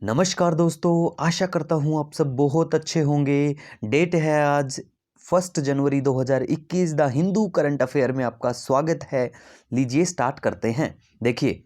नमस्कार दोस्तों, आशा करता हूँ आप सब बहुत अच्छे होंगे। डेट है आज 1 जनवरी 2021। द हिंदू करंट अफेयर में आपका स्वागत है। लीजिए स्टार्ट करते हैं। देखिए,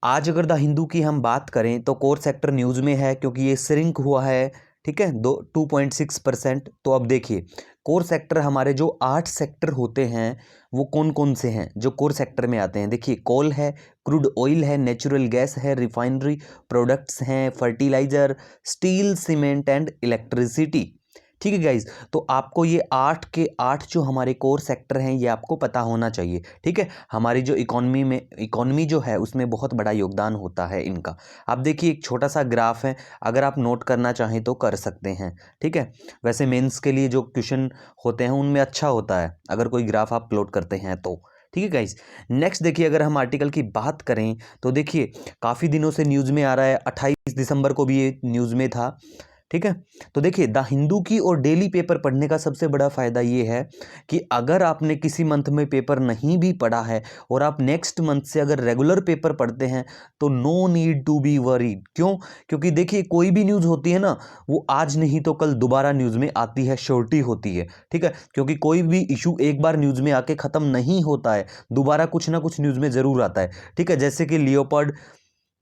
आज अगर द हिंदू की हम बात करें तो कोर सेक्टर न्यूज़ में है क्योंकि ये श्रिंक हुआ है, ठीक है, 2.6%। तो अब देखिए, कोर सेक्टर हमारे जो 8 सेक्टर होते हैं वो कौन कौन से हैं जो कोर सेक्टर में आते हैं। देखिए, कोल है, क्रूड ऑयल है, नेचुरल गैस है, रिफाइनरी प्रोडक्ट्स हैं, fertiliser, steel, cement and electricity. ठीक है गाइज, तो आपको ये 8 के 8 जो हमारे कोर सेक्टर हैं ये आपको पता होना चाहिए। ठीक है, हमारी जो इकोनॉमी जो है उसमें बहुत बड़ा योगदान होता है इनका। आप देखिए, एक छोटा सा ग्राफ है, अगर आप नोट करना चाहें तो कर सकते हैं। ठीक है, वैसे मेंस के लिए जो क्वेश्चन होते हैं उनमें अच्छा होता है अगर कोई ग्राफ आप प्लॉट करते हैं तो। ठीक है गाइज, नेक्स्ट देखिए, अगर हम आर्टिकल की बात करें तो देखिए, काफ़ी दिनों से न्यूज़ में आ रहा है, 28 दिसंबर को भी ये न्यूज़ में था। ठीक है, तो देखिए, द हिंदू की और डेली पेपर पढ़ने का सबसे बड़ा फ़ायदा ये है कि अगर आपने किसी मंथ में पेपर नहीं भी पढ़ा है और आप नेक्स्ट मंथ से अगर रेगुलर पेपर पढ़ते हैं तो no need to be worried. क्यों? क्योंकि देखिए, कोई भी न्यूज़ होती है ना, वो आज नहीं तो कल दोबारा न्यूज़ में आती है, श्योरिटी होती है। ठीक है, क्योंकि कोई भी इशू एक बार न्यूज़ में आके ख़त्म नहीं होता है, दोबारा कुछ ना कुछ न्यूज़ में ज़रूर आता है। ठीक है, जैसे कि लियोपर्ड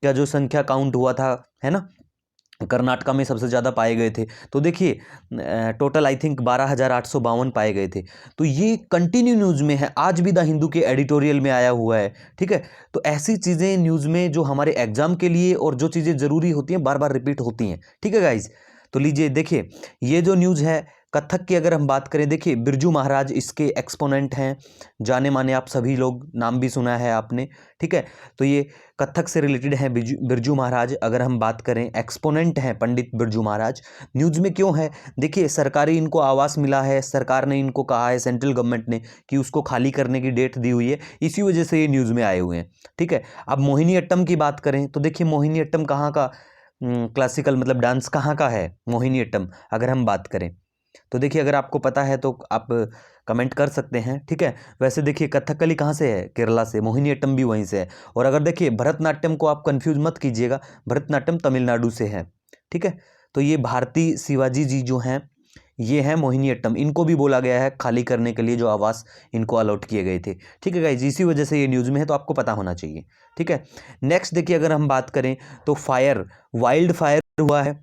का जो संख्या काउंट हुआ था, है ना, कर्नाटका में सबसे ज़्यादा पाए गए थे। तो देखिए, टोटल आई थिंक 12,852 पाए गए थे। तो ये कंटिन्यू न्यूज़ में है, आज भी द हिंदू के एडिटोरियल में आया हुआ है। ठीक है, तो ऐसी चीज़ें न्यूज़ में जो हमारे एग्जाम के लिए और जो चीज़ें ज़रूरी होती हैं बार बार रिपीट होती हैं। ठीक है गाइज, तो लीजिए देखिए, ये जो न्यूज़ है कथक की अगर हम बात करें, देखिए बिरजू महाराज इसके एक्सपोनेंट हैं, जाने माने, आप सभी लोग नाम भी सुना है आपने। ठीक है, तो ये कथक से रिलेटेड है बिरजू महाराज। अगर हम बात करें, एक्सपोनेंट हैं पंडित बिरजू महाराज। न्यूज़ में क्यों है? देखिए, सरकारी इनको आवास मिला है, सरकार ने इनको कहा है, सेंट्रल गवर्नमेंट ने, कि उसको खाली करने की डेट दी हुई है, इसी वजह से ये न्यूज़ में आए हुए हैं। ठीक है, अब मोहिनी अट्टम की बात करें तो देखिए, मोहिनी अट्टम कहाँ का क्लासिकल मतलब डांस कहाँ का है मोहिनी अट्टम, अगर हम बात करें तो देखिए, अगर आपको पता है तो आप कमेंट कर सकते हैं। ठीक है, वैसे देखिए, कथकली कहाँ से है? केरला से। मोहिनी अट्टम भी वहीं से है। और अगर देखिए, भरतनाट्यम को आप कंफ्यूज मत कीजिएगा, भरतनाट्यम तमिलनाडु से है। ठीक है, तो ये भारती शिवाजी जी जो हैं, ये हैं मोहिनी अट्टम। इनको भी बोला गया है खाली करने के लिए जो आवास इनको अलॉट किए गए थे। ठीक है गाइज, इसी वजह से ये न्यूज़ में है, तो आपको पता होना चाहिए। ठीक है, नेक्स्ट देखिए, अगर हम बात करें तो फायर, वाइल्ड फायर हुआ है।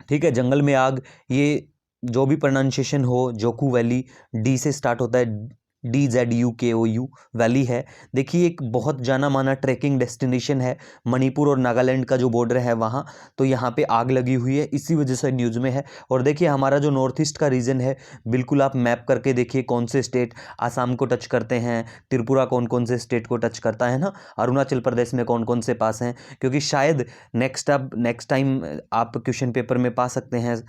ठीक है, जंगल में आग, ये जो भी प्रोनाउंसिएशन हो, जोकू वैली, डी से स्टार्ट होता है, DZUKOU वैली है। देखिए, एक बहुत जाना माना ट्रैकिंग डेस्टिनेशन है, मणिपुर और नागालैंड का जो बॉर्डर है वहाँ, तो यहाँ पे आग लगी हुई है, इसी वजह से न्यूज़ में है। और देखिए, हमारा जो नॉर्थ ईस्ट का रीजन है, बिल्कुल आप मैप करके देखिए कौन से स्टेट आसाम को टच करते हैं, त्रिपुरा कौन कौन से स्टेट को टच करता है ना, अरुणाचल प्रदेश में कौन कौन से पास हैं, क्योंकि शायद नेक्स्ट टाइम आप क्वेश्चन पेपर में पा सकते हैं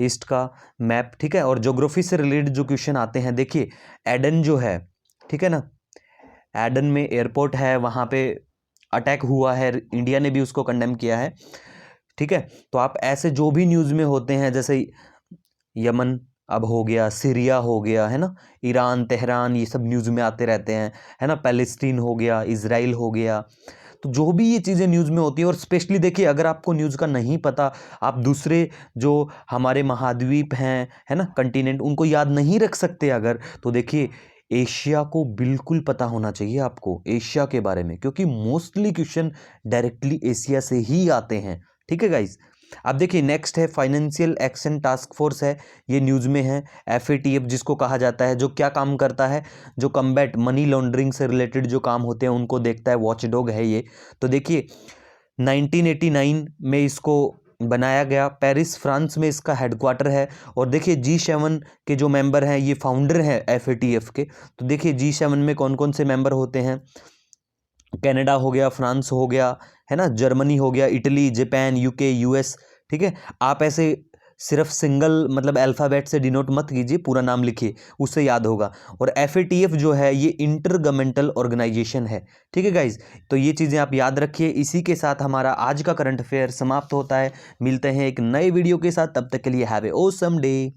ईस्ट का मैप। ठीक है, और ज्योग्राफी से रिलेटेड जो क्वेश्चन आते हैं, देखिए एडन जो है, ठीक है ना, एडन में एयरपोर्ट है, वहाँ पे अटैक हुआ है, इंडिया ने भी उसको कंडेम किया है। ठीक है, तो आप ऐसे जो भी न्यूज़ में होते हैं, जैसे यमन अब हो गया, सीरिया हो गया, है ना, ईरान, तेहरान, ये सब न्यूज़ में आते रहते हैं, है ना, पैलेस्टीन हो गया, इजराइल हो गया। तो जो भी ये चीज़ें न्यूज़ में होती है, और स्पेशली देखिए, अगर आपको न्यूज़ का नहीं पता, आप दूसरे जो हमारे महाद्वीप हैं, है ना, कंटिनेंट, उनको याद नहीं रख सकते अगर, तो देखिए, एशिया को बिल्कुल पता होना चाहिए आपको एशिया के बारे में, क्योंकि मोस्टली क्वेश्चन डायरेक्टली एशिया से ही आते हैं। ठीक है गाइज, अब देखिए, नेक्स्ट है फाइनेंशियल एक्शन टास्क फोर्स है, ये न्यूज़ में है। FATF जिसको कहा जाता है, जो क्या काम करता है, जो कम्बैट मनी लॉन्ड्रिंग से रिलेटेड जो काम होते हैं उनको देखता है, वॉचडॉग है ये। तो देखिए, 1989 में इसको बनाया गया, पेरिस फ्रांस में इसका हेडक्वार्टर है। और देखिए, G7 के जो मेंबर हैं, ये फाउंडर हैं FATF के। तो देखिए, G7 में कौन कौन से मेंबर होते हैं, कनाडा हो गया, फ्रांस हो गया, है ना, जर्मनी हो गया, इटली, जापान, UK, US। ठीक है, आप ऐसे सिर्फ सिंगल मतलब अल्फ़ाबेट से डिनोट मत कीजिए, पूरा नाम लिखिए, उससे याद होगा। और FATF जो है ये इंटर गवर्नमेंटल ऑर्गेनाइजेशन है। ठीक है गाइज, तो ये चीज़ें आप याद रखिए। इसी के साथ हमारा आज का करंट अफेयर समाप्त होता है। मिलते हैं एक नए वीडियो के साथ, तब तक के लिए हैव ए ऑसम डे।